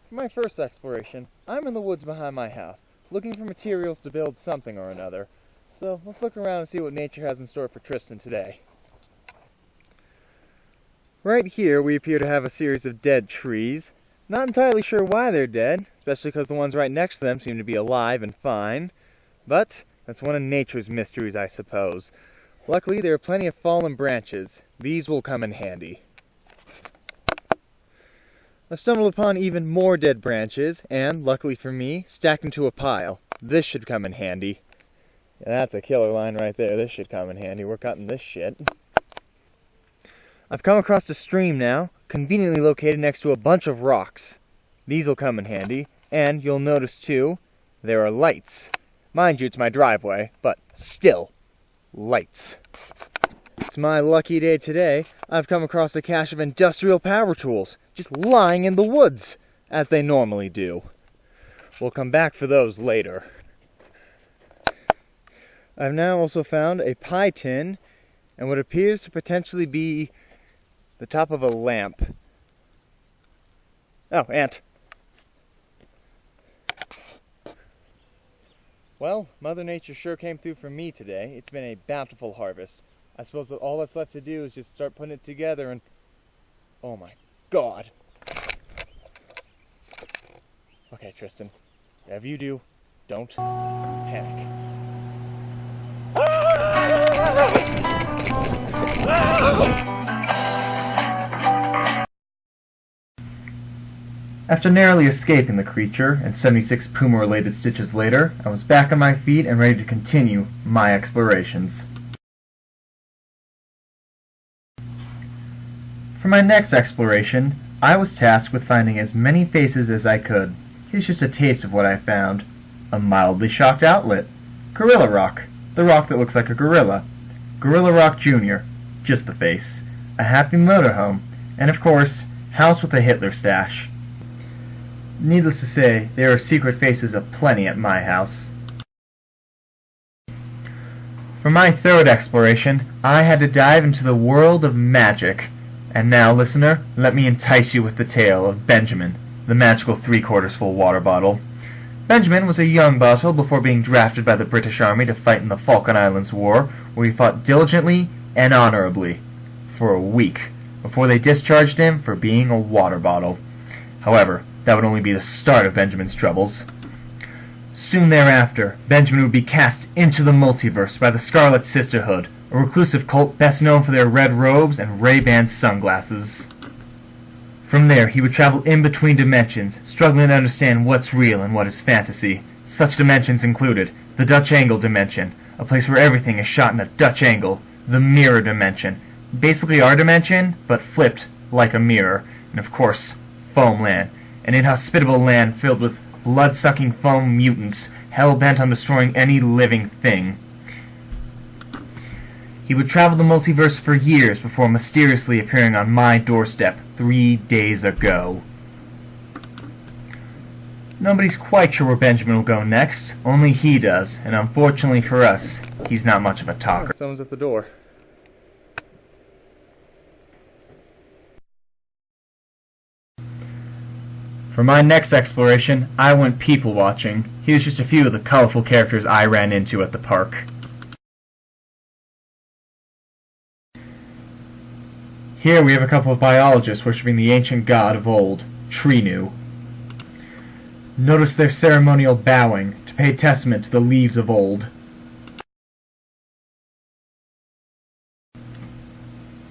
For my first exploration, I'm in the woods behind my house, looking for materials to build something or another. So let's look around and see what nature has in store for Tristan today. Right here we appear to have a series of dead trees. Not entirely sure why they're dead, especially because the ones right next to them seem to be alive and fine. But that's one of nature's mysteries, I suppose. Luckily, there are plenty of fallen branches. These will come in handy. I stumbled upon even more dead branches, and, luckily for me, stacked into a pile. This should come in handy. Yeah, that's a killer line right there. This should come in handy. We're cutting this shit. I've come across a stream now, conveniently located next to a bunch of rocks. These will come in handy, and you'll notice too, there are lights. Mind you, it's my driveway, but still, lights. It's my lucky day today. I've come across a cache of industrial power tools, just lying in the woods, as they normally do. We'll come back for those later. I've now also found a pie tin, and what appears to potentially be the top of a lamp. Oh, ant. Well, Mother Nature sure came through for me today. It's been a bountiful harvest. I suppose that all that's left to do is just start putting it together and... Oh my God. Okay, Tristan. Whatever you do, don't panic. After narrowly escaping the creature, and 76 puma-related stitches later, I was back on my feet and ready to continue my explorations. For my next exploration, I was tasked with finding as many faces as I could. Here's just a taste of what I found. A mildly shocked outlet. Gorilla Rock. The rock that looks like a gorilla. Gorilla Rock Jr. Just the face. A happy motorhome. And of course, house with a Hitler stash. Needless to say, there are secret faces aplenty at my house. For my third exploration, I had to dive into the world of magic. And now, listener, let me entice you with the tale of Benjamin, the magical 3/4 full water bottle. Benjamin was a young bottle before being drafted by the British Army to fight in the Falkland Islands War, where he fought diligently and honorably for a week before they discharged him for being a water bottle. However, that would only be the start of Benjamin's troubles. Soon thereafter, Benjamin would be cast into the multiverse by the Scarlet Sisterhood, a reclusive cult best known for their red robes and Ray-Ban sunglasses. From there, he would travel in between dimensions, struggling to understand what's real and what is fantasy. Such dimensions included the Dutch angle dimension, a place where everything is shot in a Dutch angle, the mirror dimension, basically our dimension, but flipped like a mirror, and of course, Foam Land, an inhospitable land filled with blood-sucking foam mutants, hell-bent on destroying any living thing. He would travel the multiverse for years before mysteriously appearing on my doorstep 3 days ago. Nobody's quite sure where Benjamin will go next. Only he does, and unfortunately for us, he's not much of a talker. Someone's at the door. For my next exploration, I went people watching. Here's just a few of the colorful characters I ran into at the park. Here we have a couple of biologists worshipping the ancient god of old, Trinu. Notice their ceremonial bowing to pay testament to the leaves of old.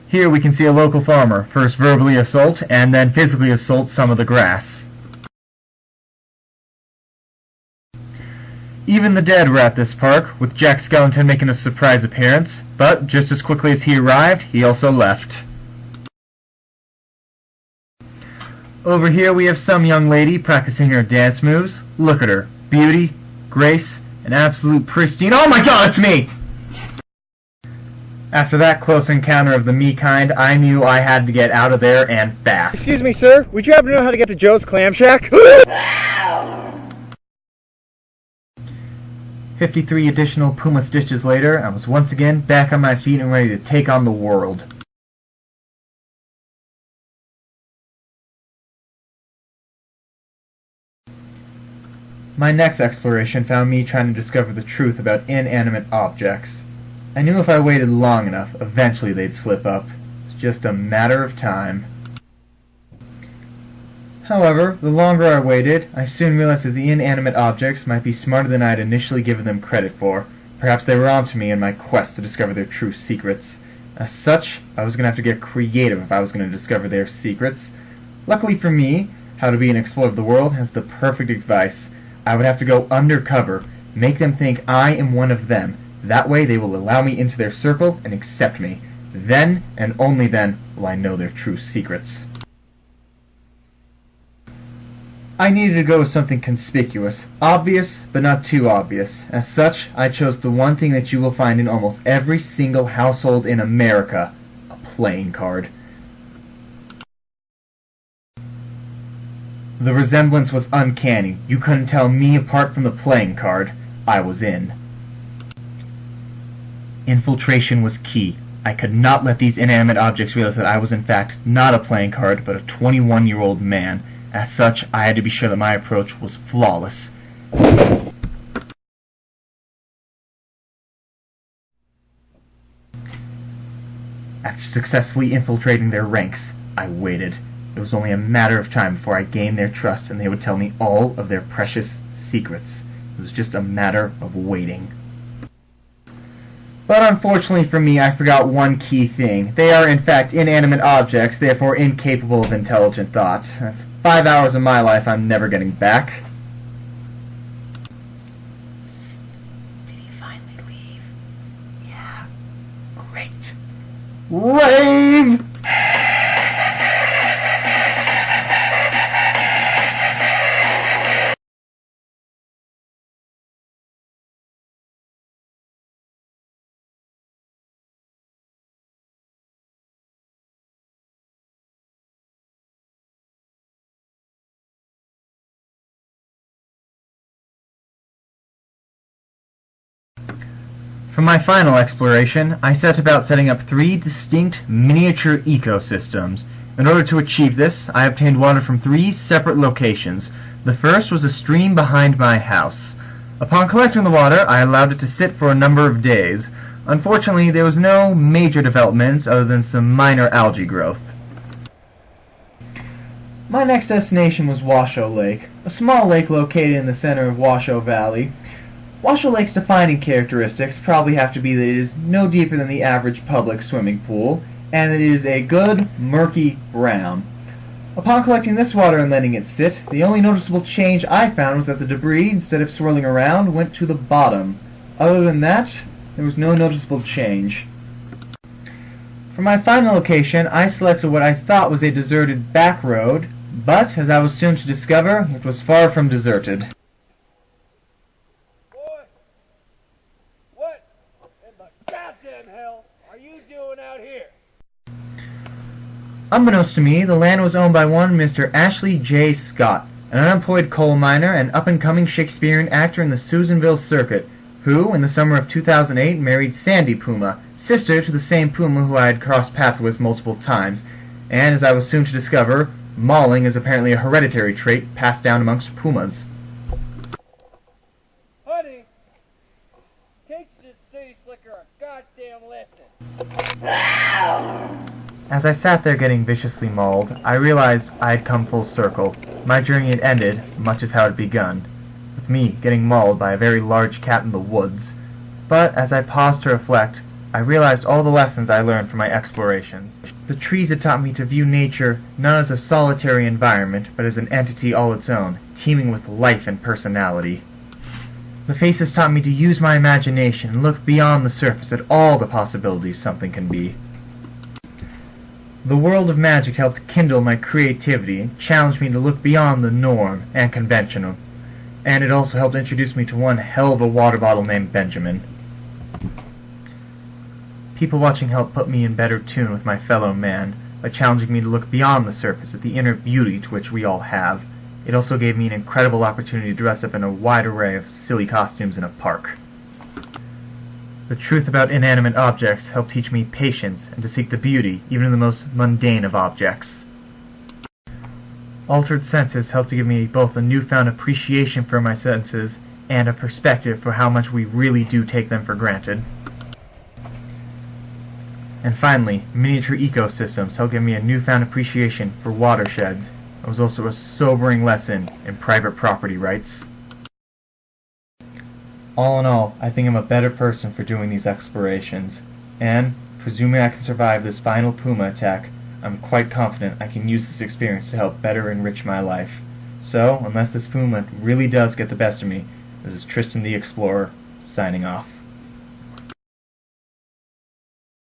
Here we can see a local farmer first verbally assault and then physically assault some of the grass. Even the dead were at this park, with Jack Skellington making a surprise appearance, but just as quickly as he arrived, he also left. Over here we have some young lady practicing her dance moves. Look at her. Beauty, grace, and absolute pristine— oh my god, it's me! After that close encounter of the me kind, I knew I had to get out of there and fast. Excuse me, sir. Would you happen to know how to get to Joe's Clam Shack? 53 additional puma stitches later, I was once again back on my feet and ready to take on the world. My next exploration found me trying to discover the truth about inanimate objects. I knew if I waited long enough, eventually they'd slip up. It's just a matter of time. However, the longer I waited, I soon realized that the inanimate objects might be smarter than I had initially given them credit for. Perhaps they were onto me in my quest to discover their true secrets. As such, I was going to have to get creative if I was going to discover their secrets. Luckily for me, How to Be an Explorer of the World has the perfect advice. I would have to go undercover, make them think I am one of them. That way they will allow me into their circle and accept me. Then, and only then, will I know their true secrets. I needed to go with something conspicuous. Obvious, but not too obvious. As such, I chose the one thing that you will find in almost every single household in America. A playing card. The resemblance was uncanny. You couldn't tell me apart from the playing card. I was in. Infiltration was key. I could not let these inanimate objects realize that I was in fact not a playing card, but a 21-year-old man. As such, I had to be sure that my approach was flawless. After successfully infiltrating their ranks, I waited. It was only a matter of time before I gained their trust and they would tell me all of their precious secrets. It was just a matter of waiting. But unfortunately for me, I forgot one key thing. They are in fact inanimate objects, therefore incapable of intelligent thought. That's 5 hours of my life I'm never getting back. Did he finally leave? Yeah. Great. Rave! For my final exploration, I set about setting up 3 distinct miniature ecosystems. In order to achieve this, I obtained water from 3 separate locations. The first was a stream behind my house. Upon collecting the water, I allowed it to sit for a number of days. Unfortunately, there was no major developments other than some minor algae growth. My next destination was Washoe Lake, a small lake located in the center of Washoe Valley. Washoe Lake's defining characteristics probably have to be that it is no deeper than the average public swimming pool, and that it is a good, murky brown. Upon collecting this water and letting it sit, the only noticeable change I found was that the debris, instead of swirling around, went to the bottom. Other than that, there was no noticeable change. For my final location, I selected what I thought was a deserted back road, but, as I was soon to discover, it was far from deserted. Unbeknownst to me, the land was owned by one Mr. Ashley J. Scott, an unemployed coal miner and up-and-coming Shakespearean actor in the Susanville circuit, who, in the summer of 2008, married Sandy Puma, sister to the same Puma who I had crossed paths with multiple times, and, as I was soon to discover, mauling is apparently a hereditary trait passed down amongst Pumas. Honey, teach this city slicker a goddamn lesson. As I sat there getting viciously mauled, I realized I had come full circle. My journey had ended, much as how it had begun, with me getting mauled by a very large cat in the woods. But as I paused to reflect, I realized all the lessons I learned from my explorations. The trees had taught me to view nature not as a solitary environment, but as an entity all its own, teeming with life and personality. The faces taught me to use my imagination and look beyond the surface at all the possibilities something can be. The world of magic helped kindle my creativity and challenged me to look beyond the norm and conventional. And it also helped introduce me to one hell of a water bottle named Benjamin. People watching helped put me in better tune with my fellow man by challenging me to look beyond the surface at the inner beauty to which we all have. It also gave me an incredible opportunity to dress up in a wide array of silly costumes in a park. The truth about inanimate objects helped teach me patience and to seek the beauty even in the most mundane of objects. Altered senses help to give me both a newfound appreciation for my senses and a perspective for how much we really do take them for granted. And finally, miniature ecosystems help give me a newfound appreciation for watersheds. It was also a sobering lesson in private property rights. All in all, I think I'm a better person for doing these explorations, and, presuming I can survive this final puma attack, I'm quite confident I can use this experience to help better enrich my life. So, unless this puma really does get the best of me, this is Tristan the Explorer, signing off.